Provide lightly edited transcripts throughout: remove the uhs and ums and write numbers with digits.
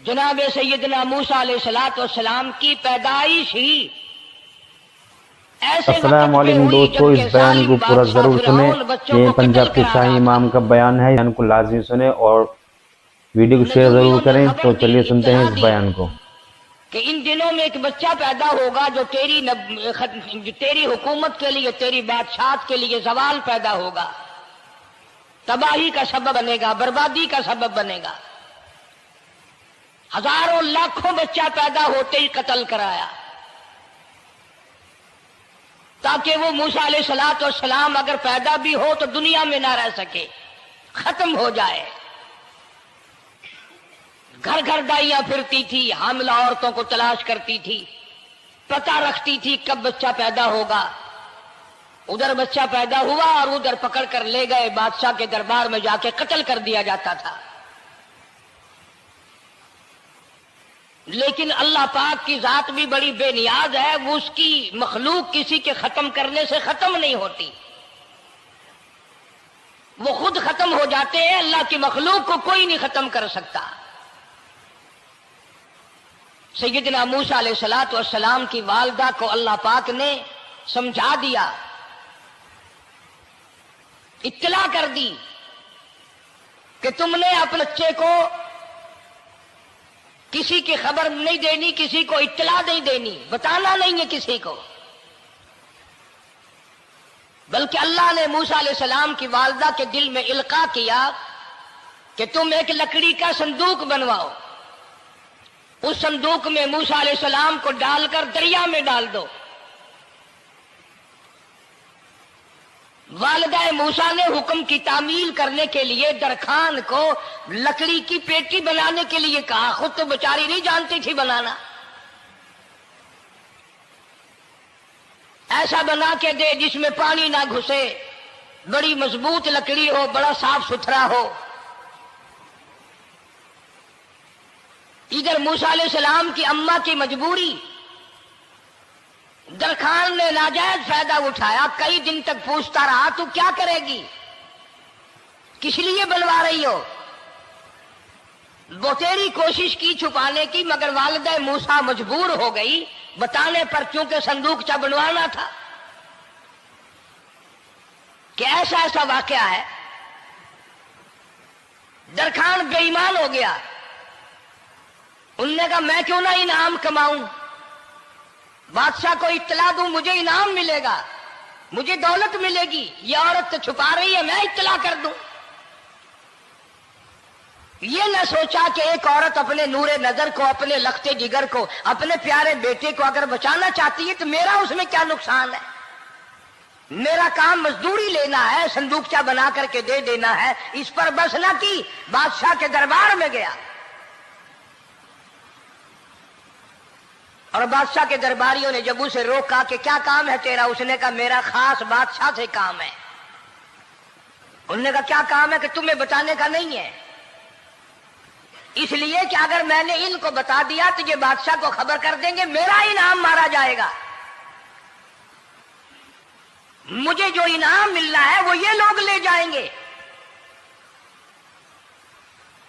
جناب سیدنا موسیٰ علیہ السلام کی پیدائش ہی ایسے السلام وقت پہ علیکم ہوئی دوستو، اس جبکہ بیان کو ظالم پورا بادشاہ ضرور سنیں۔ فرعون بچوں یہ کو پنجاب قتل کے کرا شاہی رہا امام کا بیان ہے، بیان کو لازمی سنیں اور ویڈیو کو شیئر نجومیوں ضرور نے کریں۔ خبر تو دی، چلیے سنتے ہیں اطلاع اس دی بیان کو۔ کہ ان دنوں میں ایک بچہ پیدا ہوگا جو تیری حکومت کے لیے، تیری بادشاہت کے لیے زوال پیدا ہوگا، تباہی کا سبب بنے گا، بربادی کا سبب بنے گا۔ ہزاروں لاکھوں بچہ پیدا ہوتے ہی قتل کرایا تاکہ وہ موسیٰ علیہ السلام اگر پیدا بھی ہو تو دنیا میں نہ رہ سکے، ختم ہو جائے۔ گھر گھر دائیاں پھرتی تھی، حاملہ عورتوں کو تلاش کرتی تھی، پتہ رکھتی تھی کب بچہ پیدا ہوگا۔ ادھر بچہ پیدا ہوا اور ادھر پکڑ کر لے گئے، بادشاہ کے دربار میں جا کے قتل کر دیا جاتا تھا۔ لیکن اللہ پاک کی ذات بھی بڑی بے نیاز ہے، وہ اس کی مخلوق کسی کے ختم کرنے سے ختم نہیں ہوتی، وہ خود ختم ہو جاتے ہیں۔ اللہ کی مخلوق کو کوئی نہیں ختم کر سکتا۔ سیدنا موسیٰ علیہ السلام کی والدہ کو اللہ پاک نے سمجھا دیا، اطلاع کر دی کہ تم نے اپنے بچے کو کسی کی خبر نہیں دینی، کسی کو اطلاع نہیں دینی، بتانا نہیں ہے کسی کو۔ بلکہ اللہ نے موسیٰ علیہ السلام کی والدہ کے دل میں القاء کیا کہ تم ایک لکڑی کا صندوق بنواؤ، اس صندوق میں موسیٰ علیہ السلام کو ڈال کر دریا میں ڈال دو۔ والدہ موسیٰ نے حکم کی تعمیل کرنے کے لیے درخان کو لکڑی کی پیٹی بنانے کے لیے کہا، خود تو بیچاری نہیں جانتی تھی بنانا۔ ایسا بنا کے دے جس میں پانی نہ گھسے، بڑی مضبوط لکڑی ہو، بڑا صاف ستھرا ہو۔ ادھر موسیٰ علیہ السلام کی اماں کی مجبوری، درخان نے ناجائز فائدہ اٹھایا، کئی دن تک پوچھتا رہا تو کیا کرے گی، کس لیے بلوا رہی ہو؟ بتیری کوشش کی چھپانے کی، مگر والدہ موسیٰ مجبور ہو گئی بتانے پر، کیونکہ صندوق چا بنوانا تھا۔ کہ ایسا واقعہ ہے، درخان بے ایمان ہو گیا۔ انہوں نے کہا میں کیوں نہ انعام کماؤں، بادشاہ کو اطلاع دوں، مجھے انعام ملے گا، مجھے دولت ملے گی، یہ عورت تو چھپا رہی ہے، میں اطلاع کر دوں۔ یہ نہ سوچا کہ ایک عورت اپنے نور نظر کو، اپنے لخت جگر کو، اپنے پیارے بیٹے کو اگر بچانا چاہتی ہے تو میرا اس میں کیا نقصان ہے، میرا کام مزدوری لینا ہے، صندوقچہ بنا کر کے دے دینا ہے۔ اس پر بس نہ کی، بادشاہ کے دربار میں گیا اور بادشاہ کے درباریوں نے جب اسے روکا کہ کیا کام ہے تیرا، اس نے کہا میرا خاص بادشاہ سے کام ہے۔ انہوں نے کہا کیا کام ہے؟ کہ تمہیں بتانے کا نہیں ہے، اس لیے کہ اگر میں نے ان کو بتا دیا تو یہ بادشاہ کو خبر کر دیں گے، میرا انعام مارا جائے گا، مجھے جو انعام ملنا ہے وہ یہ لوگ لے جائیں گے۔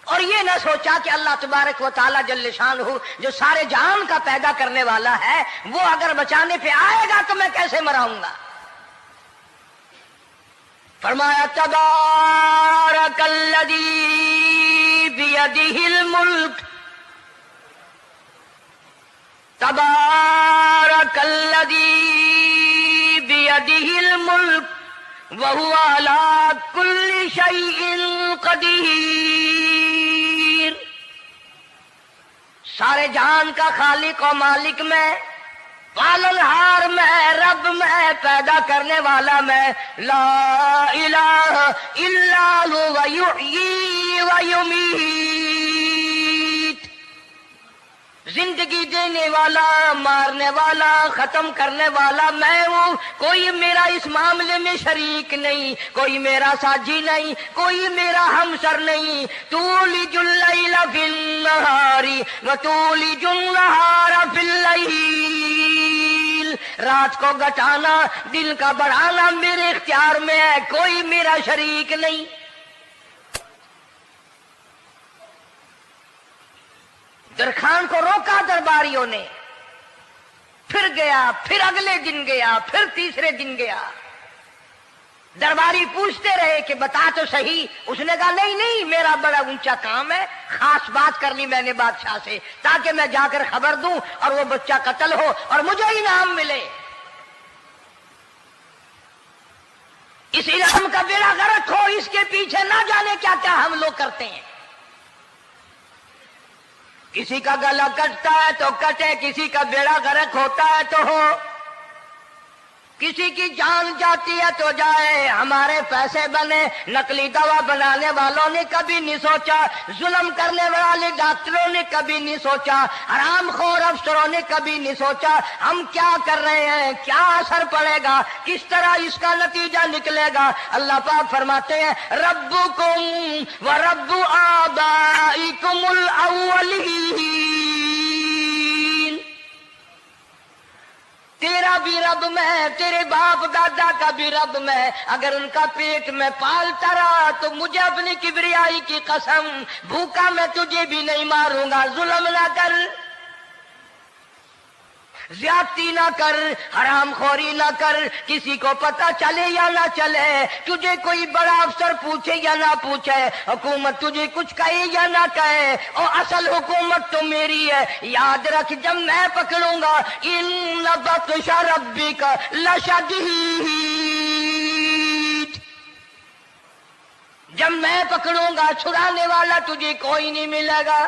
اور یہ نہ سوچا کہ اللہ تبارک و تعالیٰ جل شانہ جو سارے جہان کا پیدا کرنے والا ہے، وہ اگر بچانے پہ آئے گا تو میں کیسے مراؤں گا۔ فرمایا تبارک الذی بیدہ الملک، تبارک الذی بیدہ الملک وہو علی کل شیء قدیر۔ سارے جہان کا خالق و مالک میں، پالنہار میں، رب میں، پیدا کرنے والا میں، لا الہ الا هو یحیی و یمیت، زندگی دینے والا، مارنے والا، ختم کرنے والا میں ہوں، کوئی میرا اس معاملے میں شریک نہیں، کوئی میرا ساجی نہیں، کوئی میرا ہمسر نہیں۔ تولج اللیل فی النہار وتولج النہار فی اللیل، رات کو گھٹانا، دن کا بڑھانا میرے اختیار میں ہے، کوئی میرا شریک نہیں۔ درخان کو روکا درباریوں نے، پھر گیا، پھر اگلے دن گیا، پھر تیسرے دن گیا۔ درباری پوچھتے رہے کہ بتا تو صحیح۔ اس نے کہا نہیں نہیں، میرا بڑا اونچا کام ہے، خاص بات کر لی میں نے بادشاہ سے تاکہ میں جا کر خبر دوں اور وہ بچہ قتل ہو اور مجھے انعام ملے۔ اس انعام کا بیڑا غرق ہو، اس کے پیچھے نہ جانے کیا کیا ہم لوگ کرتے ہیں۔ کسی کا گلا کٹتا ہے تو کٹے، کسی کا بیڑا غرق ہوتا ہے تو ہو، کسی کی جان جاتی ہے تو جائے، ہمارے پیسے بنے۔ نقلی دوا بنانے والوں نے کبھی نہیں سوچا، ظلم کرنے والے ڈاکٹروں نے کبھی نہیں سوچا، حرام خور افسروں نے کبھی نہیں سوچا ہم کیا کر رہے ہیں، کیا اثر پڑے گا، کس طرح اس کا نتیجہ نکلے گا۔ اللہ پاک فرماتے ہیں ربکم و رب آبائکم الاولین، تیرا بھی رب میں، تیرے باپ دادا کا بھی رب میں، اگر ان کا پیٹ میں پالتا رہا تو مجھے اپنی کبریائی کی قسم، بھوکا میں تجھے بھی نہیں ماروں گا۔ ظلم نہ کر، زیادتی نہ کر، حرام خوری نہ کر، کسی کو پتہ چلے یا نہ چلے، تجھے کوئی بڑا افسر پوچھے یا نہ پوچھے، حکومت تجھے کچھ کہے یا نہ کہے، اور اصل حکومت تو میری ہے۔ یاد رکھ جب میں پکڑوں گا، ان بطش ربک لشدید، جب میں پکڑوں گا چھڑانے والا تجھے کوئی نہیں ملے گا۔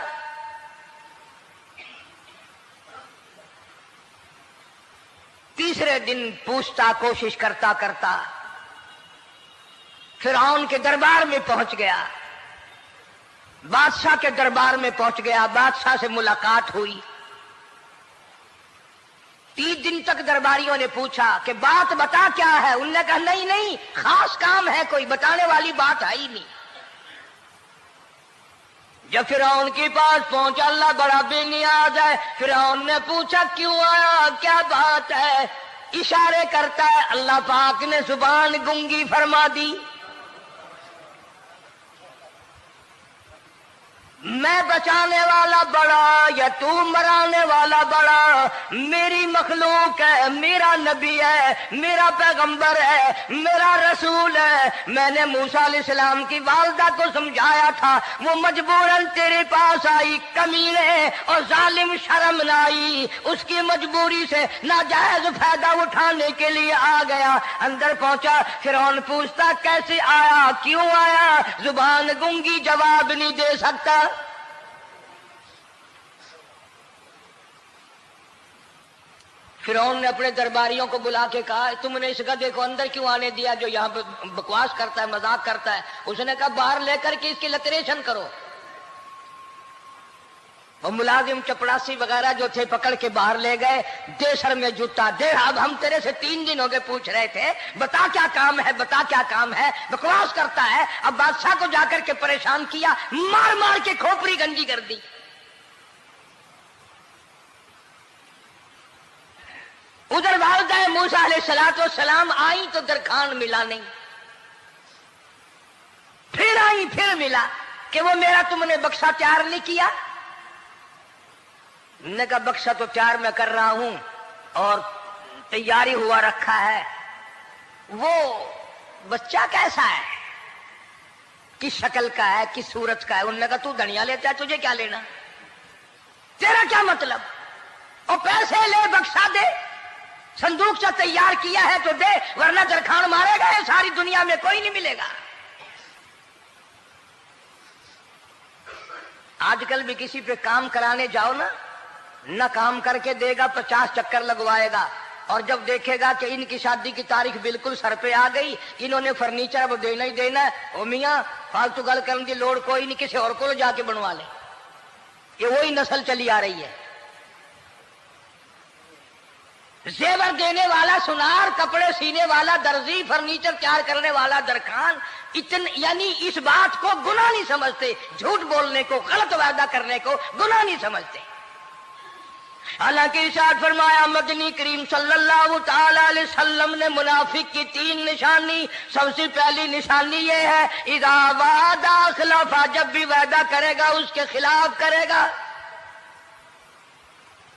تیسرے دن پوچھتا، کوشش کرتا کرتا فرعون کے دربار میں پہنچ گیا، بادشاہ کے دربار میں پہنچ گیا، بادشاہ سے ملاقات ہوئی۔ 3 دن تک درباریوں نے پوچھا کہ بات بتا کیا ہے، انہوں نے کہا نہیں نہیں، خاص کام ہے، کوئی بتانے والی بات ہے ہی نہیں۔ جب فرعون کے پاس پہنچا، اللہ بڑا بے نیاز ہے، فرعون نے پوچھا کیوں آیا، کیا بات ہے، اشارے کرتا ہے، اللہ پاک نے زبان گنگی فرما دی۔ میں بچانے والا بڑا یا تو مرانے والا بڑا، میری مخلوق ہے، میرا نبی ہے، میرا پیغمبر ہے، میرا رسول ہے۔ میں نے موسیٰ علیہ السلام کی والدہ کو سمجھایا تھا، وہ مجبوراً تیرے پاس آئی، کمینے اور ظالم شرم نہ آئی، اس کی مجبوری سے ناجائز فائدہ اٹھانے کے لیے آ گیا۔ اندر پہنچا، فرعون پوچھتا کیسے آیا، کیوں آیا، زبان گنگی جواب نہیں دے سکتا۔ فرعون نے اپنے درباریوں کو بلا کے کہا تم نے اس گدھے کو اندر کیوں آنے دیا جو یہاں پہ بکواس کرتا ہے، مذاق کرتا ہے؟ اس نے کہا باہر لے کر کے اس کی لتریشن کرو۔ اور ملازم چپڑاسی وغیرہ جو تھے پکڑ کے باہر لے گئے، دے سر میں جوتا دے، اب ہم تیرے سے 3 دن ہو گئے پوچھ رہے تھے، بتا کیا کام ہے، بتا کیا کام ہے، بکواس کرتا ہے۔ اب بادشاہ کو جا کر کے پریشان کیا، مار مار کے کھوپڑی گنجی کر دی۔ ادھر والدہ موسیٰ علیہ السلام آئی تو درخان ملا نہیں، پھر آئی پھر ملا کہ وہ میرا تم نے بکسا تیار نہیں کیا۔ نے کہا بکسا تو تیار میں کر رہا ہوں اور تیاری ہوا رکھا ہے، وہ بچہ کیسا ہے، کس شکل کا ہے، کس صورت کا ہے؟ انہوں نے کہا تو دنیا لیتا ہے، تجھے کیا لینا، تیرا کیا مطلب، اور پیسے لے بکسا دے، صندوق سے تیار کیا ہے تو دے، ورنہ درخان مارے گا، ساری دنیا میں کوئی نہیں ملے گا۔ آج کل بھی کسی پہ کام کرانے جاؤ نا، نہ کام کر کے دے گا، 50 چکر لگوائے گا، اور جب دیکھے گا کہ ان کی شادی کی تاریخ بالکل سر پہ آ گئی، انہوں نے فرنیچر وہ دینا ہی دینا ہے، او میاں فالتو گل کرنے کی لوڑ کوئی نہیں، کسی اور کو جا کے بنوا لے۔ یہ وہی نسل چلی آ رہی ہے، زیور دینے والا سنار، کپڑے سینے والا درزی، فرنیچر تیار کرنے والا درخان، یعنی اس بات کو گناہ نہیں سمجھتے، جھوٹ بولنے کو، غلط وعدہ کرنے کو گناہ نہیں سمجھتے۔ حالانکہ ارشاد فرمایا مدنی کریم صلی اللہ تعالی علیہ وسلم نے منافق کی 3 نشانی، سب سے پہلی نشانی یہ ہے اذا وعد اخلف، جب بھی وعدہ کرے گا اس کے خلاف کرے گا۔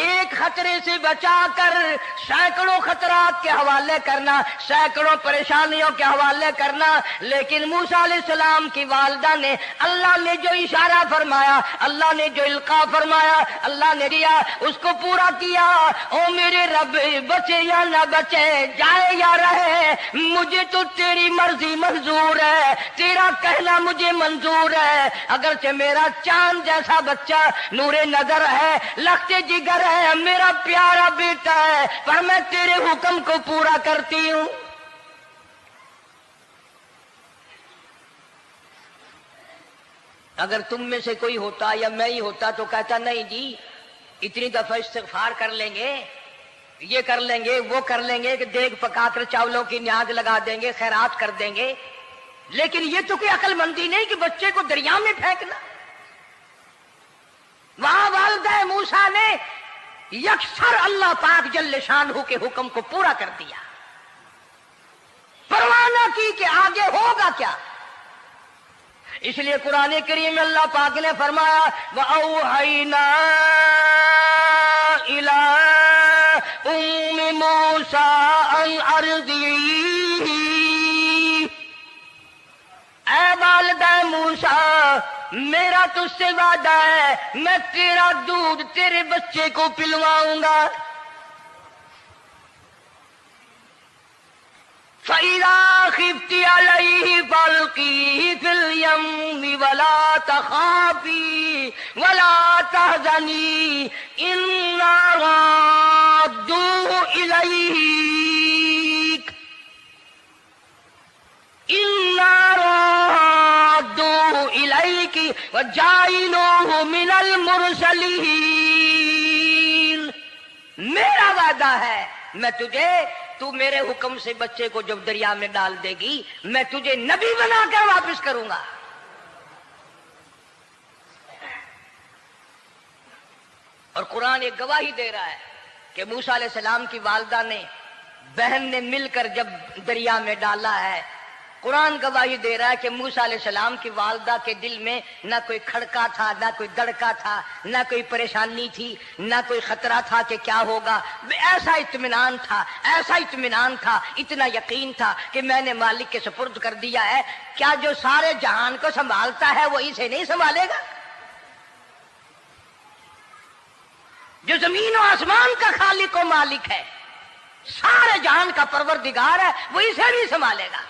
ایک خطرے سے بچا کر سینکڑوں خطرات کے حوالے کرنا، سینکڑوں پریشانیوں کے حوالے کرنا۔ لیکن موسیٰ علیہ السلام کی والدہ نے اللہ نے جو اشارہ فرمایا، اللہ نے جو القاء فرمایا، اللہ نے دیا، اس کو پورا کیا۔ او میرے رب، بچے یا نہ بچے، جائے یا رہے، مجھے تو تیری مرضی منظور ہے، تیرا کہنا مجھے منظور ہے۔ اگرچہ میرا چاند جیسا بچہ نور نظر ہے، لخت جگر ہے، میرا پیارا بیٹا ہے، پر میں تیرے حکم کو پورا کرتی ہوں۔ اگر تم میں سے کوئی ہوتا یا میں ہی ہوتا تو کہتا نہیں جی اتنی دفعہ استغفار کر لیں گے، یہ کر لیں گے، وہ کر لیں گے، کہ دیگ پکا کر چاولوں کی نیاز لگا دیں گے، خیرات کر دیں گے۔ لیکن یہ تو کوئی عقل مندی نہیں کہ بچے کو دریا میں پھینکنا۔ وہاں والدہ موسیٰ نے یکسر اللہ پاک جل شانہ کے حکم کو پورا کر دیا، پرواہ نہ کی کہ آگے ہوگا کیا۔ اس لیے قرآن کریم میں اللہ پاک نے فرمایا وَأَوْحَيْنَا إِلَىٰ أُمِّ مُوسَىٰ أَنْ أَرْضِعِيهِ، اے والدہ موسیٰ، میرا تجھ سے وعدہ ہے، میں تیرا دودھ تیرے بچے کو پلواؤں گا۔ فَإِذَا خِفْتِ عَلَيْهِ فَأَلْقِيهِ فِي الْيَمِّ وَلَا تَخَافِي وَلَا تَحْزَنِي إِنَّا رَادُّوهُ إِلَيْكَ وَجَاعِلُوهُ مِنَ الْمُرْسَلِينَ۔ میرا وعدہ ہے، میں تجھے، تو میرے حکم سے بچے کو جب دریا میں ڈال دے گی، میں تجھے نبی بنا کر واپس کروں گا۔ اور قرآن ایک گواہی دے رہا ہے کہ موسیٰ علیہ السلام کی والدہ نے، بہن نے مل کر جب دریا میں ڈالا ہے، قرآن گواہی دے رہا ہے کہ موسیٰ علیہ السلام کی والدہ کے دل میں نہ کوئی کھڑکا تھا، نہ کوئی دڑکا تھا، نہ کوئی پریشانی تھی، نہ کوئی خطرہ تھا کہ کیا ہوگا۔ ایسا اطمینان تھا، ایسا اطمینان تھا، اتنا یقین تھا کہ میں نے مالک کے سپرد کر دیا ہے، کیا جو سارے جہان کو سنبھالتا ہے وہ اسے نہیں سنبھالے گا؟ جو زمین و آسمان کا خالق و مالک ہے، سارے جہان کا پروردگار ہے، وہ اسے بھی سنبھالے گا۔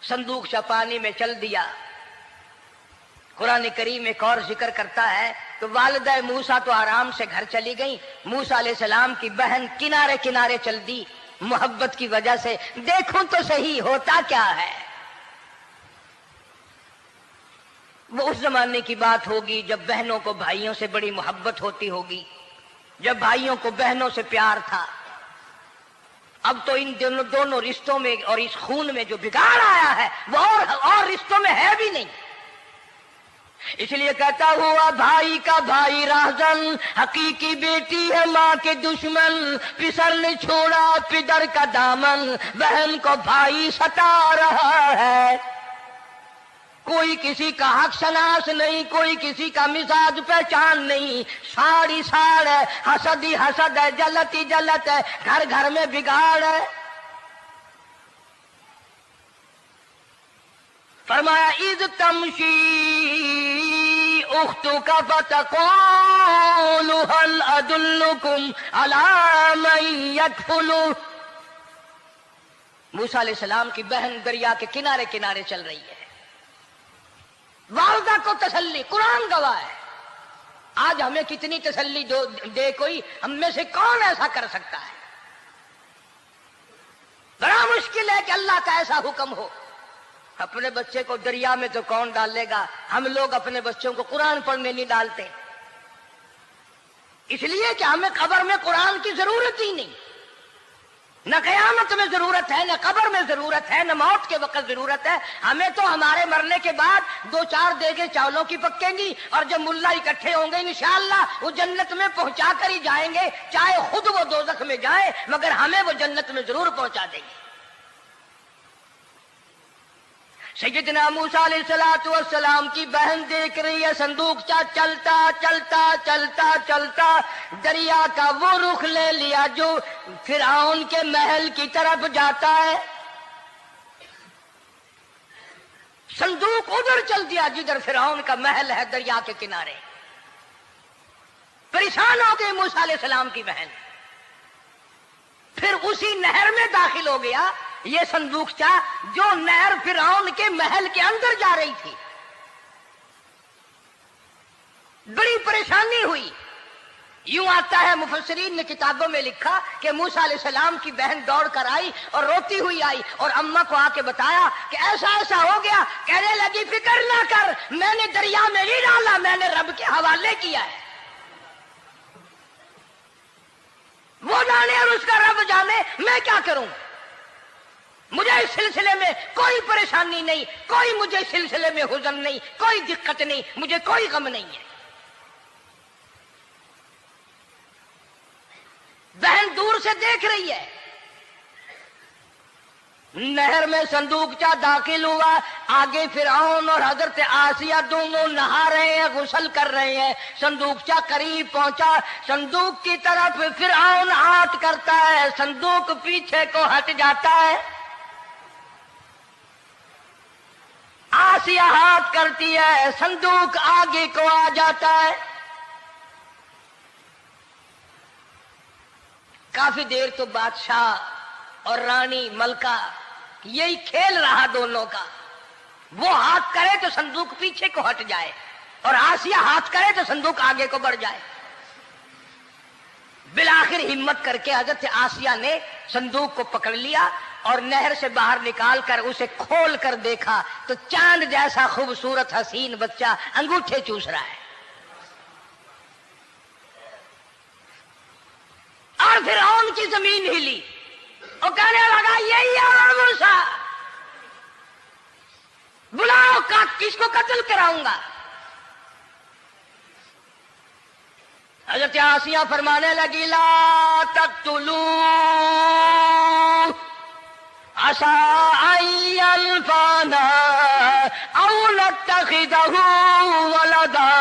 صندوق سے پانی میں چل دیا۔ قرآن کریم ایک اور ذکر کرتا ہے کہ والدہ موسیٰ تو آرام سے گھر چلی گئی، موسیٰ علیہ السلام کی بہن کنارے کنارے چل دی محبت کی وجہ سے، دیکھوں تو صحیح ہوتا کیا ہے۔ وہ اس زمانے کی بات ہوگی جب بہنوں کو بھائیوں سے بڑی محبت ہوتی ہوگی، جب بھائیوں کو بہنوں سے پیار تھا۔ اب تو ان دونوں رشتوں میں اور اس خون میں جو بگاڑ آیا ہے وہ اور رشتوں میں ہے بھی نہیں۔ اس لیے کہتا ہوا بھائی کا بھائی راہزن، حقیقی بیٹی ہے ماں کے دشمن، پسر نے چھوڑا پدر کا دامن، بہن کو بھائی ستا رہا ہے۔ کوئی کسی کا حق شناس نہیں، کوئی کسی کا مزاج پہچان نہیں، ساڑی ساڑ ہے، حسد ہی حسد ہے، جلت ہی جلت ہے، گھر گھر میں بگاڑ ہے۔ فرمایا اذ تمشی اختک فتقول هل ادلکم علی من یکفل۔ موسیٰ علیہ السلام کی بہن دریا کے کنارے کنارے چل رہی ہے، والدہ کو تسلی، قرآن گواہ ہے۔ آج ہمیں کتنی تسلی دے کوئی، ہم میں سے کون ایسا کر سکتا ہے؟ بڑا مشکل ہے کہ اللہ کا ایسا حکم ہو۔ اپنے بچے کو دریا میں تو کون ڈالے گا؟ ہم لوگ اپنے بچوں کو قرآن پڑھنے نہیں ڈالتے، اس لیے کہ ہمیں قبر میں قرآن کی ضرورت ہی نہیں۔ نہ قیامت میں ضرورت ہے، نہ قبر میں ضرورت ہے، نہ موت کے وقت ضرورت ہے۔ ہمیں تو ہمارے مرنے کے بعد 2-4 دیگیں چاولوں کی پکیں گی، اور جب ملا اکٹھے ہوں گے انشاءاللہ وہ جنت میں پہنچا کر ہی جائیں گے، چاہے خود وہ دوزخ میں جائیں، مگر ہمیں وہ جنت میں ضرور پہنچا دیں گے۔ سیدنا موسیٰ علیہ السلام کی بہن دیکھ رہی ہے صندوقچہ چلتا چلتا چلتا چلتا دریا کا وہ رخ لے لیا جو فرعون کے محل کی طرف جاتا ہے. صندوق ادھر چل دیا جدھر فرعون کا محل ہے دریا کے کنارے. پریشان ہو گئی موسیٰ علیہ السلام کی بہن. پھر اسی نہر میں داخل ہو گیا یہ صندوقچہ جو نہر فرعون کے محل کے اندر جا رہی تھی. بڑی پریشانی ہوئی. یوں آتا ہے مفسرین نے کتابوں میں لکھا کہ موسیٰ علیہ السلام کی بہن دوڑ کر آئی اور روتی ہوئی آئی اور اماں کو آ کے بتایا کہ ایسا ایسا ہو گیا. کہنے لگی فکر نہ کر، میں نے دریا میں نہیں ڈالا، میں نے رب کے حوالے کیا ہے. وہ جانے اور اس کا رب جانے، میں کیا کروں. مجھے اس سلسلے میں کوئی پریشانی نہیں، کوئی مجھے اس سلسلے میں حزن نہیں، کوئی دقت نہیں، مجھے کوئی غم نہیں ہے. بہن دور سے دیکھ رہی ہے. نہر میں صندوقچہ داخل ہوا. آگے فرعون اور حضرت آسیہ دونوں نہا رہے ہیں، غسل کر رہے ہیں. صندوقچہ قریب پہنچا. صندوق کی طرف فرعون ہاتھ کرتا ہے، صندوق پیچھے کو ہٹ جاتا ہے. آسیہ ہاتھ کرتی ہے، صندوق آگے کو آ جاتا ہے. کافی دیر تو بادشاہ اور رانی ملکہ یہی کھیل رہا دونوں کا. وہ ہاتھ کرے تو صندوق پیچھے کو ہٹ جائے اور آسیہ ہاتھ کرے تو صندوق آگے کو بڑھ جائے. بالآخر ہمت کر کے حضرت آسیہ نے صندوق کو پکڑ لیا اور نہر سے باہر نکال کر اسے کھول کر دیکھا تو چاند جیسا خوبصورت حسین بچہ انگوٹھے چوس رہا ہے. اور فرعون کی زمین ہلی اور کہنے لگا یہی ہے موسیٰ، بلاؤ کس کو قتل کراؤں گا. حضرت آسیہ فرمانے لگی لا تقتلوا عسى أن ينفعنا أو نتخذه ولدا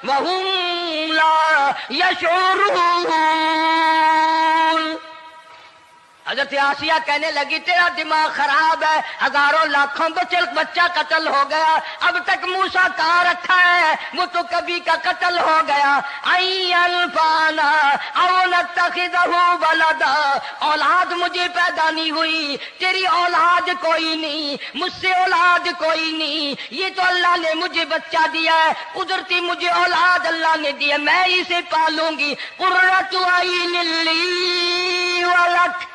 وهم لا يشعرون. حضرت آسیہ کہنے لگی تیرا دماغ خراب ہے، ہزاروں لاکھوں بچہ قتل ہو گیا، اب تک موسیٰ کہاں رکھا ہے، وہ تو کبھی کا قتل ہو گیا. انفعنا او نتخذہ ولدا، اولاد مجھے پیدا نہیں ہوئی، تیری اولاد کوئی نہیں، مجھ سے اولاد کوئی نہیں، یہ تو اللہ نے مجھے بچہ دیا ہے، قدرتی مجھے اولاد اللہ نے دیا، میں اسے پالوں گی. قرۃ عین لی ولک.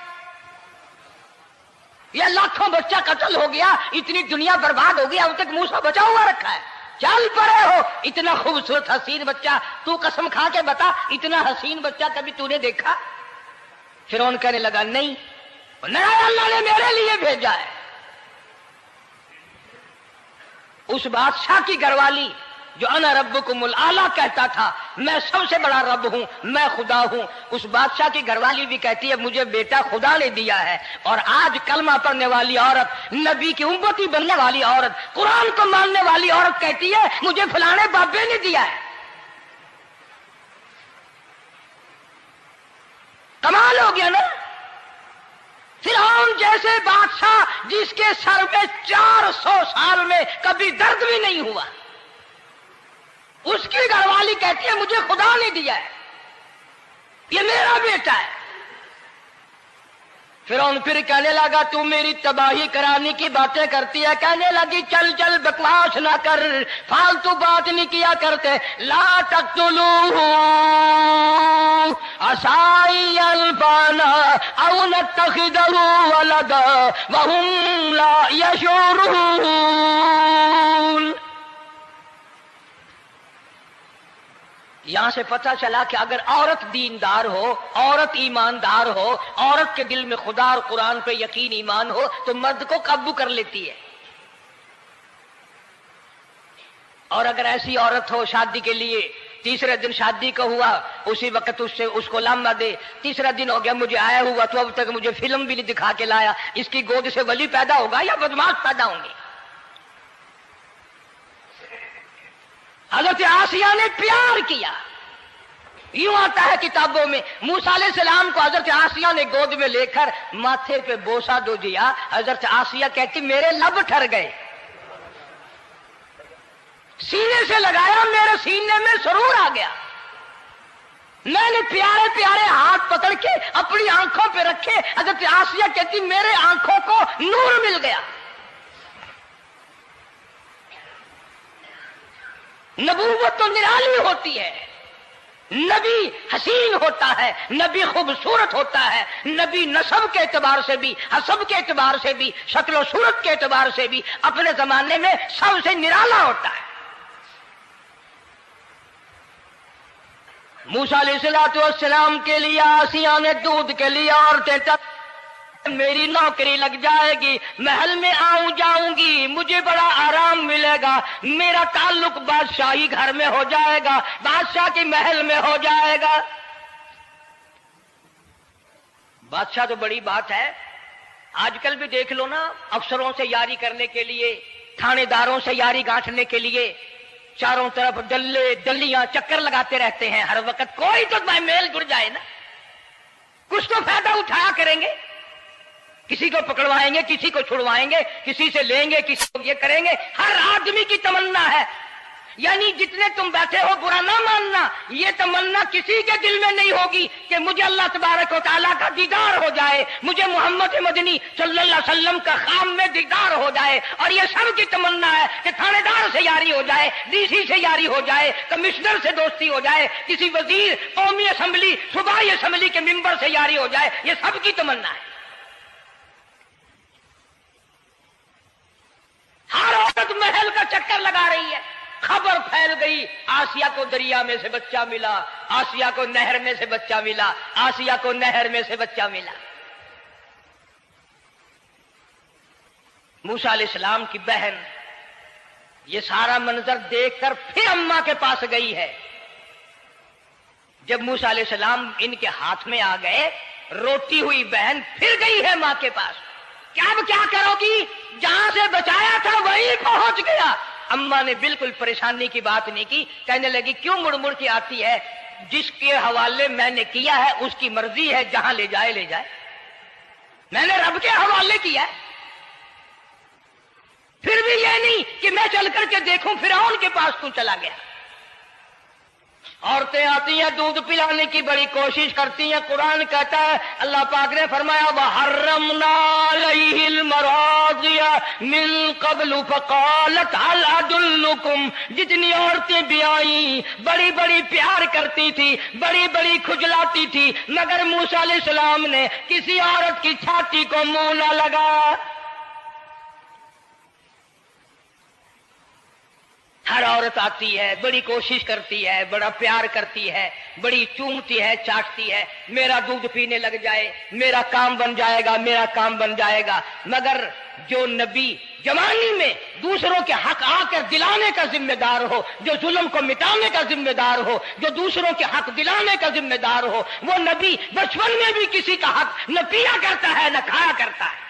یہ لاکھوں بچہ قتل ہو گیا، اتنی دنیا برباد ہو گئی، اب تک موسیٰ بچا ہوا رکھا ہے. چل پڑے ہو، اتنا خوبصورت حسین بچہ، تو قسم کھا کے بتا اتنا حسین بچہ کبھی تو نے دیکھا؟ فرعون کہنے لگا نہیں، اللہ نے میرے لیے بھیجا ہے. اس بادشاہ کی گھر والی جو انا ربکم الاعلیٰ کہتا تھا، میں سب سے بڑا رب ہوں، میں خدا ہوں، اس بادشاہ کی گھر والی بھی کہتی ہے مجھے بیٹا خدا نے دیا ہے. اور آج کلمہ پڑھنے والی عورت، نبی کی امتی بننے والی عورت، قرآن کو ماننے والی عورت کہتی ہے مجھے فلانے بابے نے دیا ہے. کمال ہو گیا نا. فرعون جیسے بادشاہ جس کے سر میں 400 سال میں کبھی درد بھی نہیں ہوا، اس کی گھر والی کہتی ہے مجھے خدا نے دیا ہے، یہ میرا بیٹا ہے. فرعون پھر کہنے لگا تو میری تباہی کرانے کی باتیں کرتی ہے. کہنے لگی چل چل بکواس نہ کر، فالتو بات نہیں کیا کرتے. لا تقتلوه عسى أن ينفعنا أو نتخذه ولدا وهم لا يشعرون. یہاں سے پتہ چلا کہ اگر عورت دیندار ہو، عورت ایماندار ہو، عورت کے دل میں خدا اور قرآن پہ یقین ایمان ہو تو مرد کو قابو کر لیتی ہے. اور اگر ایسی عورت ہو شادی کے لیے، تیسرے دن شادی کا ہوا اسی وقت اس کو لامہ دے، تیسرا دن ہو گیا مجھے آیا ہوا تو اب تک مجھے فلم بھی نہیں دکھا کے لایا، اس کی گود سے ولی پیدا ہوگا یا بدماش پیدا ہوں گے؟ حضرت آسیہ نے پیار کیا. یوں آتا ہے کتابوں میں موسیٰ علیہ السلام کو حضرت آسیہ نے گود میں لے کر ماتھے پہ بوسہ دو دیا. حضرت آسیہ کہتی میرے لب ٹھر گئے. سینے سے لگایا میرے سینے میں سرور آ گیا. میں نے پیارے پیارے ہاتھ پکڑ کے اپنی آنکھوں پہ رکھے. حضرت آسیہ کہتی میرے آنکھوں کو نور مل گیا. نبوت تو نرالی ہوتی ہے. نبی حسین ہوتا ہے, نبی خوبصورت ہوتا ہے, نبی نسب کے اعتبار سے بھی, حسب کے اعتبار سے بھی, شکل و صورت کے اعتبار سے بھی اپنے زمانے میں سب سے نرالا ہوتا ہے. موسیٰ علیہ السلام کے لیے آسیہ نے دودھ کے لیے عورتیں میری نوکری لگ جائے گی, محل میں آؤں جاؤں گی, مجھے بڑا آرام ملے گا, میرا تعلق بادشاہی گھر میں ہو جائے گا, بادشاہ کے محل میں ہو جائے گا. بادشاہ تو بڑی بات ہے. آج کل بھی دیکھ لو نا, افسروں سے یاری کرنے کے لیے, تھانے داروں سے یاری گانٹھنے کے لیے چاروں طرف ڈلے ڈلیاں چکر لگاتے رہتے ہیں ہر وقت. کوئی تو میل جڑ جائے نا, کچھ تو فائدہ اٹھایا کریں گے. کسی کو پکڑوائیں گے, کسی کو چھڑوائیں گے, کسی سے لیں گے, کسی کو یہ کریں گے. ہر آدمی کی تمنا ہے. یعنی جتنے تم بیٹھے ہو برا نہ ماننا, یہ تمنا کسی کے دل میں نہیں ہوگی کہ مجھے اللہ تبارک و تعالیٰ کا دیدار ہو جائے, مجھے محمد مدنی صلی اللہ علیہ وسلم کا خام میں دیدار ہو جائے. اور یہ سب کی تمنا ہے کہ تھانے دار سے یاری ہو جائے, ڈی سی سے یاری ہو جائے, کمشنر سے دوستی ہو جائے, کسی وزیر, قومی اسمبلی, صوبائی اسمبلی کے ممبر سے یاری ہو جائے. یہ سب کی تمنا ہے. ہر عورت محل کا چکر لگا رہی ہے. خبر پھیل گئی, آسیہ کو دریا میں سے بچہ ملا, آسیہ کو نہر میں سے بچہ ملا, آسیہ کو نہر میں سے بچہ ملا. موسیٰ علیہ السلام کی بہن یہ سارا منظر دیکھ کر پھر اماں کے پاس گئی ہے. جب موسیٰ علیہ السلام ان کے ہاتھ میں آ گئے, روتی ہوئی بہن پھر گئی ہے ماں کے پاس. کیا کرو گی, جہاں سے بچایا تھا وہیں پہنچ گیا. اماں نے بالکل پریشانی کی بات نہیں کی, کہنے لگی کیوں مڑ مڑ کے آتی ہے, جس کے حوالے میں نے کیا ہے اس کی مرضی ہے, جہاں لے جائے لے جائے. میں نے رب کے حوالے کیا ہے. پھر بھی یہ نہیں کہ میں چل کر کے دیکھوں فرعون کے پاس کیوں چلا گیا. عورتیں آتی ہیں دودھ پلانے کی بڑی کوشش کرتی ہیں. قرآن کہتا ہے, اللہ پاک نے فرمایا وَحَرَّمْنَا عَلَيْهِ الْمَرَاضِعَ مِن قَبْلُ فَقَالَتْ هَلْ أَدُلُّكُمْ. جتنی عورتیں بھی آئیں بڑی بڑی پیار کرتی تھی, بڑی بڑی کھجلاتی تھی, مگر موسیٰ علیہ السلام نے کسی عورت کی چھاتی کو منہ نہ لگایا. ہر عورت آتی ہے, بڑی کوشش کرتی ہے, بڑا پیار کرتی ہے, بڑی چومتی ہے, چاٹتی ہے, میرا دودھ پینے لگ جائے, میرا کام بن جائے گا, میرا کام بن جائے گا. مگر جو نبی جوانی میں دوسروں کے حق آ کر دلانے کا ذمہ دار ہو, جو ظلم کو مٹانے کا ذمہ دار ہو, جو دوسروں کے حق دلانے کا ذمہ دار ہو, وہ نبی بچپن میں بھی کسی کا حق نہ پیا کرتا ہے نہ کھایا کرتا ہے.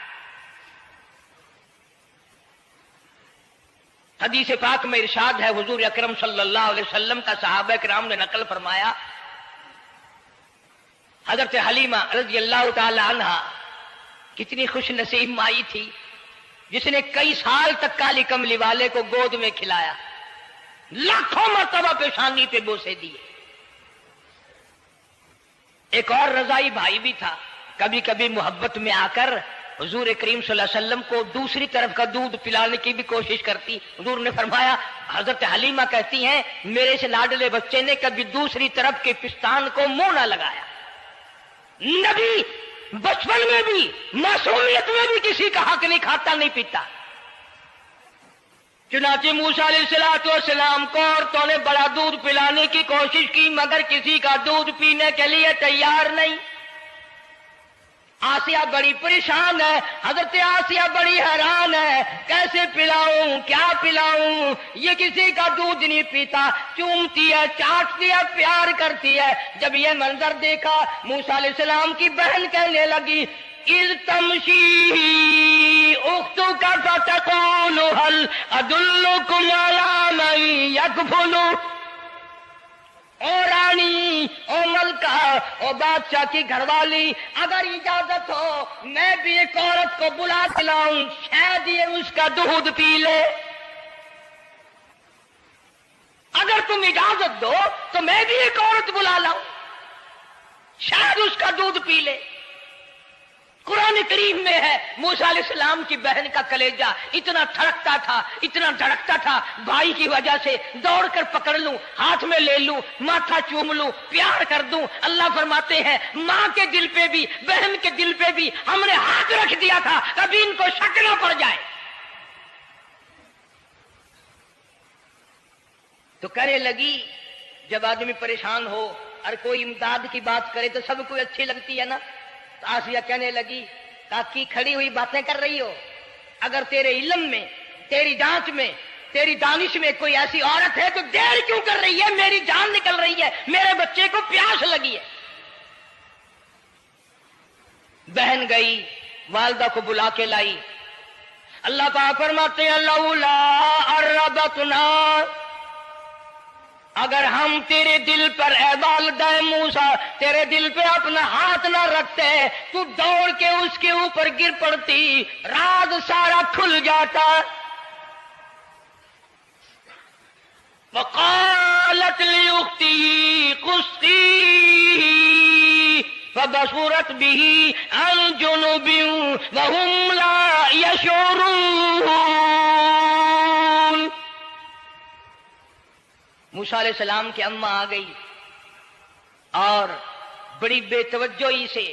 حدیث پاک میں ارشاد ہے, حضور اکرم صلی اللہ علیہ وسلم کا صحابہ کرام نے نقل فرمایا, حضرت حلیمہ رضی اللہ تعالی عنہا کتنی خوش نصیب مائی تھی جس نے کئی سال تک کالی کملی والے کو گود میں کھلایا, لاکھوں مرتبہ پیشانی پہ بوسے دیے. ایک اور رضائی بھائی بھی تھا, کبھی کبھی محبت میں آ کر حضور کریم صلی اللہ علیہ وسلم کو دوسری طرف کا دودھ پلانے کی بھی کوشش کرتی. حضور نے فرمایا, حضرت حلیمہ کہتی ہیں میرے سے لاڈلے بچے نے کبھی دوسری طرف کے پستان کو منہ نہ لگایا. نبی بچپن میں بھی معصومیت میں بھی کسی کا حق نہیں کھاتا نہیں پیتا. چنانچہ موسیٰ علیہ السلام کو عورتوں نے بڑا دودھ پلانے کی کوشش کی, مگر کسی کا دودھ پینے کے لیے تیار نہیں. آسیہ بڑی پریشان ہے, حضرت آسیہ بڑی حیران ہے, کیسے پلاؤں, کیا پلاؤں, یہ کسی کا دودھ نہیں پیتا, چومتی ہے, چاٹتی ہے, پیار کرتی ہے. جب یہ منظر دیکھا موسیٰ علیہ السلام کی بہن کہنے لگی اذ تمشی اختک تقول هل ادلكم على من يكفل، او رانی، او ملکہ، او بادشاہ کی گھر والی، اگر اجازت ہو میں بھی ایک عورت کو بلا کے لاؤں، شاید یہ اس کا دودھ پی لے۔ اگر تم اجازت دو تو میں بھی ایک عورت بلا لاؤں، شاید اس کا دودھ پی لے۔ قرآن کریم میں ہے موسیٰ علیہ السلام کی بہن کا کلیجہ اتنا دھڑکتا تھا، اتنا دھڑکتا تھا، بھائی کی وجہ سے دوڑ کر پکڑ لوں، ہاتھ میں لے لوں، ماتھا چوم لوں، پیار کر دوں۔ اللہ فرماتے ہیں ماں کے دل پہ بھی، بہن کے دل پہ بھی ہم نے ہاتھ رکھ دیا تھا، کبھی ان کو شک نہ پڑ جائے۔ تو کہنے لگی، جب آدمی پریشان ہو اور کوئی امداد کی بات کرے تو سب کو اچھی لگتی ہے نا، تو آسیہ کہنے لگی کاکی کھڑی ہوئی باتیں کر رہی ہو، اگر تیرے علم میں، تیری جانچ میں، تیری دانش میں کوئی ایسی عورت ہے تو دیر کیوں کر رہی ہے؟ میری جان نکل رہی ہے، میرے بچے کو پیاس لگی ہے۔ بہن گئی، والدہ کو بلا کے لائی۔ اللہ پاک فرماتے ہیں لولا اربتنا، اگر ہم تیرے دل پر اے والدہ موسیٰ تیرے دل پہ اپنا ہاتھ نہ رکھتے تو دوڑ کے اس کے اوپر گر پڑتی، راز سارا کھل جاتا۔ وقالت لاختي قصي فبصرت به عن جنب وهم لا يشعرون۔ موسیٰ علیہ السلام کی اماں آ گئی اور بڑی بے توجہی سے،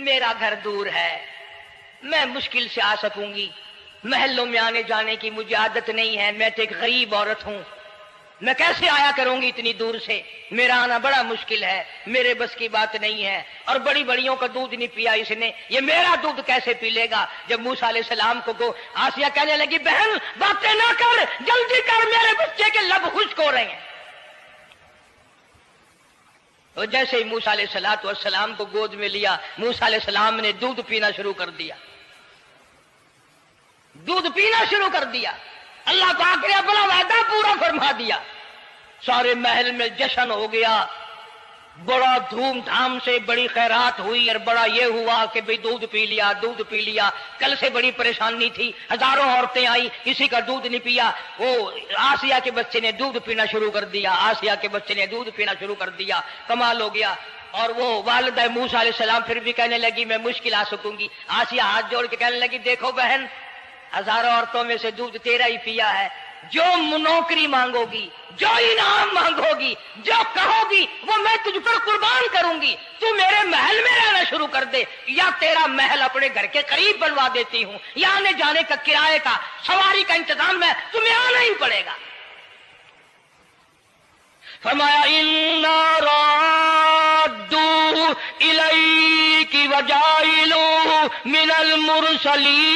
میرا گھر دور ہے، میں مشکل سے آ سکوں گی، محلوں میں آنے جانے کی مجھے عادت نہیں ہے، میں تو ایک غریب عورت ہوں، میں کیسے آیا کروں گی اتنی دور سے، میرا آنا بڑا مشکل ہے، میرے بس کی بات نہیں ہے، اور بڑی بڑیوں کا دودھ نہیں پیا اس نے، یہ میرا دودھ کیسے پی لے گا؟ جب موسیٰ علیہ السلام کو آسیہ کہنے لگی بہن باتیں نہ کر، جلدی کر، میرے بچے کے لب خشک ہو رہے ہیں۔ اور جیسے ہی موسیٰ علیہ السلام کو گود میں لیا، موسیٰ علیہ السلام نے دودھ پینا شروع کر دیا، دودھ پینا شروع کر دیا۔ اللہ پاک نے اپنا وعدہ پورا فرما دیا، سارے محل میں جشن ہو گیا، بڑا دھوم دھام سے بڑی خیرات ہوئی، اور بڑا یہ ہوا کہ بھئی دودھ پی لیا، دودھ پی لیا۔ کل سے بڑی پریشانی تھی، ہزاروں عورتیں آئی، کسی کا دودھ نہیں پیا۔ وہ آسیہ کے بچے نے دودھ پینا شروع کر دیا، آسیہ کے بچے نے دودھ پینا شروع کر دیا، کمال ہو گیا۔ اور وہ والدہ موسیٰ علیہ السلام پھر بھی کہنے لگی میں مشکل آ سکوں گی۔ آسیہ ہاتھ جوڑ کے کہنے لگی دیکھو بہن، ہزاروں عورتوں میں سے دودھ تیرا ہی پیا ہے، جو نوکری مانگو گی، جو انعام مانگو گی، جو کہو گی وہ میں تجھ پر قربان کروں گی، تو میرے محل میں رہنا شروع کر دے، یا تیرا محل اپنے گھر کے قریب بنوا دیتی ہوں، یا آنے جانے کا کرائے کا سواری کا انتظام ہے، تمہیں آنا ہی پڑے گا۔ فرمایا اِنَّا رَادُّوهُ إِلَيْكِ وَجَاعِلُوهُ مِنَ الْمُرْسَلِينَ۔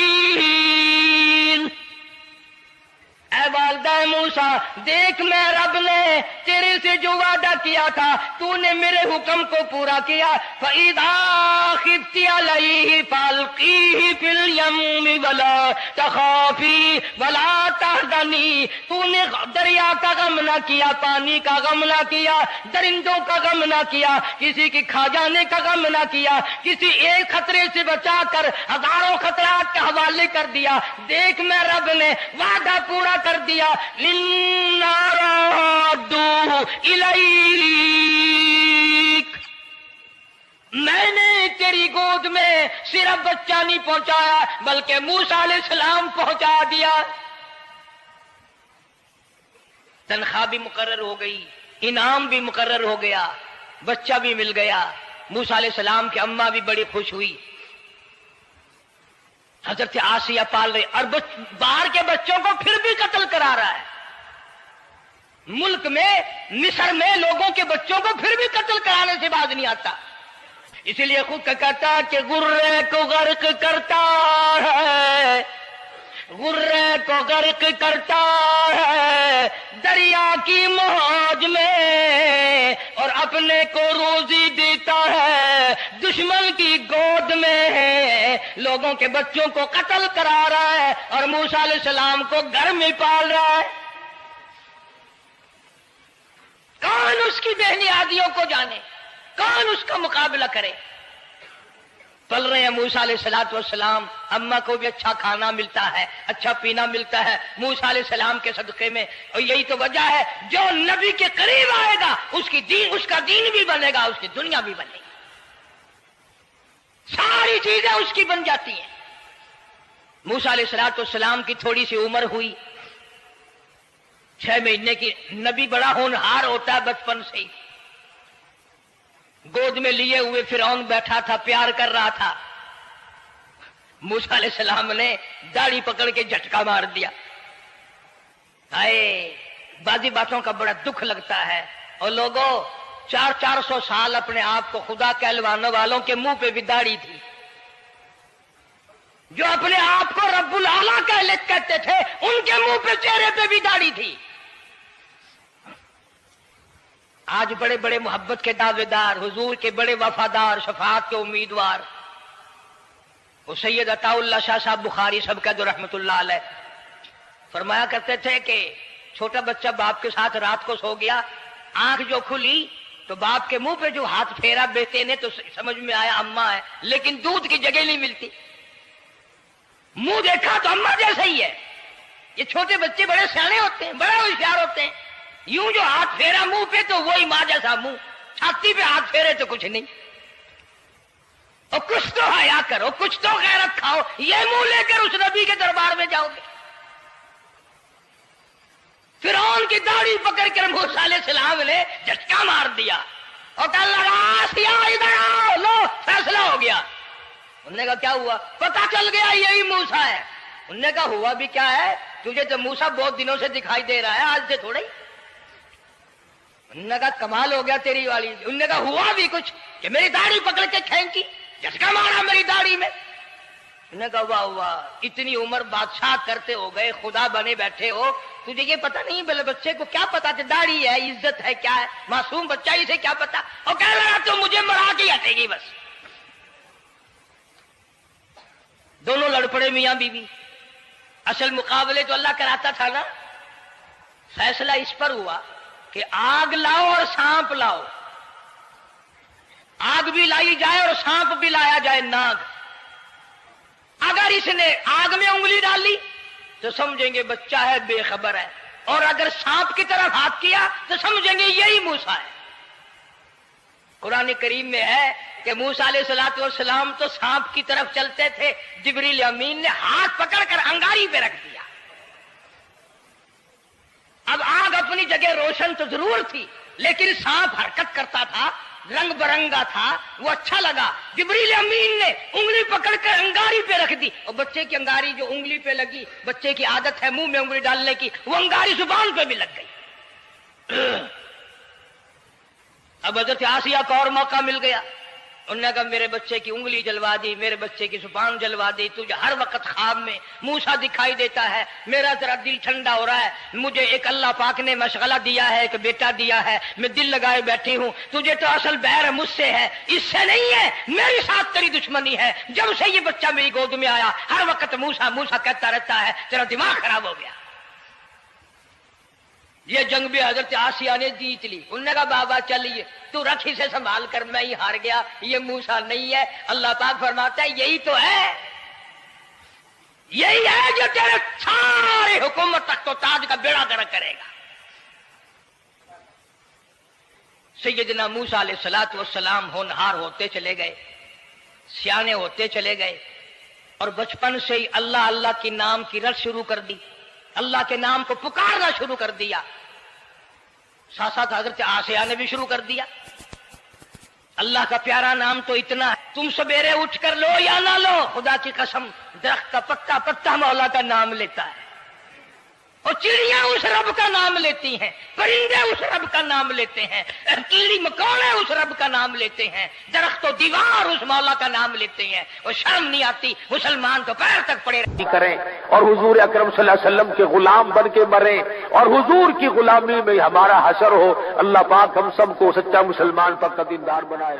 اے والدہ موسیٰ دیکھ، میں رب نے تیرے سے جو وعدہ کیا تھا تو نے میرے حکم کو پورا کیا۔ فَإِذَا خِفْتِ عَلَيْهِ فَأَلْقِيهِ فِي الْيَمِّ وَلَا تَخَافِي وَلَا تَحْزَنِي۔ تو نے دریا کا غم نہ کیا، پانی کا غم نہ کیا، درندوں کا غم نہ کیا، کسی کی کھا جانے کا غم نہ کیا، کسی ایک خطرے سے بچا کر ہزاروں خطرات کے حوالے کر دیا۔ دیکھ میں رب نے وعدہ پورا کر دیا۔ اِنَّا رَادُّوهُ إِلَيْكَ، میں نے تیری گود میں صرف بچہ نہیں پہنچایا بلکہ موسیٰ علیہ السلام پہنچا دیا۔ تنخواہ بھی مقرر ہو گئی، انعام بھی مقرر ہو گیا، بچہ بھی مل گیا۔ موسیٰ علیہ السلام کی اماں بھی بڑی خوش ہوئی۔ حضرت آسیہ پال رہے، اور باہر کے بچوں کو پھر بھی قتل کرا رہا ہے۔ ملک میں مصر میں لوگوں کے بچوں کو پھر بھی قتل کرانے سے باز نہیں آتا، اسی لیے خود کا کہتا کہ غرے کو غرق کرتا ہے، غرے کو غرق کرتا ہے دریا کی موج میں، اور اپنے کو روزی دیتا ہے دشمن کی گود میں، لوگوں کے بچوں کو قتل کرا رہا ہے اور موسیٰ علیہ السلام کو گھر میں پال رہا ہے۔ کون اس کی بہنیادیوں کو جانے، کون اس کا مقابلہ کرے؟ پل رہے ہیں موسیٰ علیہ السلام، اماں کو بھی اچھا کھانا ملتا ہے، اچھا پینا ملتا ہے موسیٰ علیہ السلام کے صدقے میں، اور یہی تو وجہ ہے جو نبی کے قریب آئے گا اس کا دین بھی بنے گا، اس کی دنیا بھی بنے گی، ساری چیزیں اس کی بن جاتی ہیں۔ موسیٰ علیہ السلام کی تھوڑی سی عمر ہوئی، 6 مہینے کی، نبی بڑا ہونہار ہوتا ہے بچپن سے ہی، گود میں لیے ہوئے فرعون بیٹھا تھا، پیار کر رہا تھا، موسیٰ علیہ السلام نے داڑھی پکڑ کے جھٹکا مار دیا۔ بعضی باتوں کا بڑا دکھ لگتا ہے، اور لوگوں 400 سال اپنے آپ کو خدا کہلوانے والوں کے منہ پہ بھی داڑھی تھی، جو اپنے آپ کو رب العالی کہتے تھے ان کے منہ پہ چہرے پہ بھی داڑھی تھی۔ آج بڑے بڑے محبت کے دعوے دار، حضور کے بڑے وفادار، شفاعت کے امیدوار، وہ سید عطا اللہ شاہ صاحب بخاری صاحب کا جو رحمت اللہ علیہ فرمایا کرتے تھے کہ چھوٹا بچہ باپ کے ساتھ رات کو سو گیا، آنکھ جو کھلی تو باپ کے منہ پہ جو ہاتھ پھیرا بیٹے نے تو سمجھ میں آیا اماں ہے، لیکن دودھ کی جگہ نہیں ملتی، منہ دیکھا تو اماں جیسا ہی ہے۔ یہ چھوٹے بچے بڑے سیانے ہوتے ہیں، بڑے ہوشیار ہوتے ہیں، یوں جو ہاتھ پھیرا منہ پہ تو وہی ماں جیسا منہ، چھاتی پہ ہاتھ پھیرے تو کچھ نہیں۔ اور کچھ تو حیا کرو، کچھ تو غیرت کھاؤ، یہ منہ لے کر اس نبی کے دربار میں جاؤ گے؟ فرعون کی داڑھی پکڑ کر موسیٰ علیہ السلام نے جھٹکا مار دیا اور کہا لگا آسیہ ادھر آؤ، لو فیصلہ ہو گیا۔ انہوں نے کہا کیا ہوا؟ پتہ چل گیا یہی موسیٰ ہے۔ انہوں نے کہا ہوا بھی کیا ہے؟ تجھے تو موسیٰ بہت دنوں سے دکھائی دے رہا ہے، آج سے تھوڑا ہی۔ انہوں نے کہا کمال ہو گیا تیری والی۔ انہوں نے کہا ہوا بھی کچھ کہ میری داڑھی پکڑ کے کھینچی، جھٹکا مارا میری داڑھی میں۔ انہوں نے کہا واہ واہ، اتنی عمر بادشاہ کرتے ہو گئے، خدا بنے بیٹھے ہو، تجھے یہ پتہ نہیں؟ بلے بچے کو کیا پتا تھا داڑھی ہے، عزت ہے، کیا ہے؟ معصوم بچہ اسے کیا پتا؟ اور کہہ رہا تو مجھے مرا کے ہٹے گی بس۔ دونوں لڑ پڑے میاں بیوی، اصل مقابلے تو اللہ کراتا تھا نا۔ فیصلہ اس پر ہوا کہ آگ لاؤ اور سانپ لاؤ، آگ بھی لائی جائے اور سانپ بھی لایا جائے، ناگ۔ اگر اس نے آگ میں انگلی ڈالی تو سمجھیں گے بچہ ہے، بے خبر ہے، اور اگر سانپ کی طرف ہاتھ کیا تو سمجھیں گے یہی موسیٰ ہے۔ قرآن کریم میں ہے کہ موسیٰ علیہ السلام تو سانپ کی طرف چلتے تھے، جبریل امین نے ہاتھ پکڑ کر انگاری پہ رکھ دیا۔ اب آگ اپنی جگہ روشن تو ضرور تھی، لیکن سانپ حرکت کرتا تھا، رنگ برنگا تھا، وہ اچھا لگا۔ جبریل امین نے انگلی پکڑ کر انگاری پہ رکھ دی، اور بچے کی انگاری جو انگلی پہ لگی، بچے کی عادت ہے منہ میں انگلی ڈالنے کی، وہ انگاری زبان پہ بھی لگ گئی۔ اب حضرت آسیہ کو اور موقع مل گیا، انہوں نے کہا میرے بچے کی انگلی جلوا دی، میرے بچے کی زبان جلوا دی، تجھے ہر وقت خواب میں موسیٰ دکھائی دیتا ہے، میرا ذرا دل ٹھنڈا ہو رہا ہے، مجھے ایک اللہ پاک نے مشغلہ دیا ہے، ایک بیٹا دیا ہے، میں دل لگائے بیٹھی ہوں، تجھے تو اصل بیر مجھ سے ہے، اس سے نہیں ہے، میرے ساتھ تیری دشمنی ہے۔ جب سے یہ بچہ میری گود میں آیا ہر وقت موسیٰ موسیٰ کہتا رہتا ہے، تیرا دماغ خراب ہو گیا۔ یہ جنگ بھی حضرت آسیہ نے جیت لی۔ انہوں نے کہا بابا چلیے تو رکھ اسے سنبھال کر، میں ہی ہار گیا، یہ موسیٰ نہیں ہے۔ اللہ پاک فرماتا ہے یہی تو ہے، یہی ہے جو تیرے سارے حکومت تخت و تاج کا بیڑا گرک کرے گا۔ سیدنا موسیٰ علیہ السلام ہونہار ہوتے چلے گئے، سیانے ہوتے چلے گئے، اور بچپن سے ہی اللہ اللہ کی نام کی رٹ شروع کر دی، اللہ کے نام کو پکارنا شروع کر دیا۔ ساتھ ساتھ حضرت آسیہ نے بھی شروع کر دیا۔ اللہ کا پیارا نام تو اتنا ہے، تم سویرے اٹھ کر لو یا نہ لو، خدا کی قسم درخت کا پتا پتا مولا کا نام لیتا ہے۔ اور چڑیاں اس رب کا نام لیتی ہیں، پرندے اس رب کا نام لیتے ہیں، کیڑی مکوڑے اس رب کا نام لیتے ہیں، درخت و دیوار اس مولا کا نام لیتے ہیں، اور شرم نہیں آتی مسلمان تو پیر تک پڑے کریں اور حضور اکرم صلی اللہ علیہ وسلم کے غلام بن کے مریں اور حضور کی غلامی میں ہمارا حشر ہو۔ اللہ پاک ہم سب کو سچا مسلمان پر دیندار بنائے۔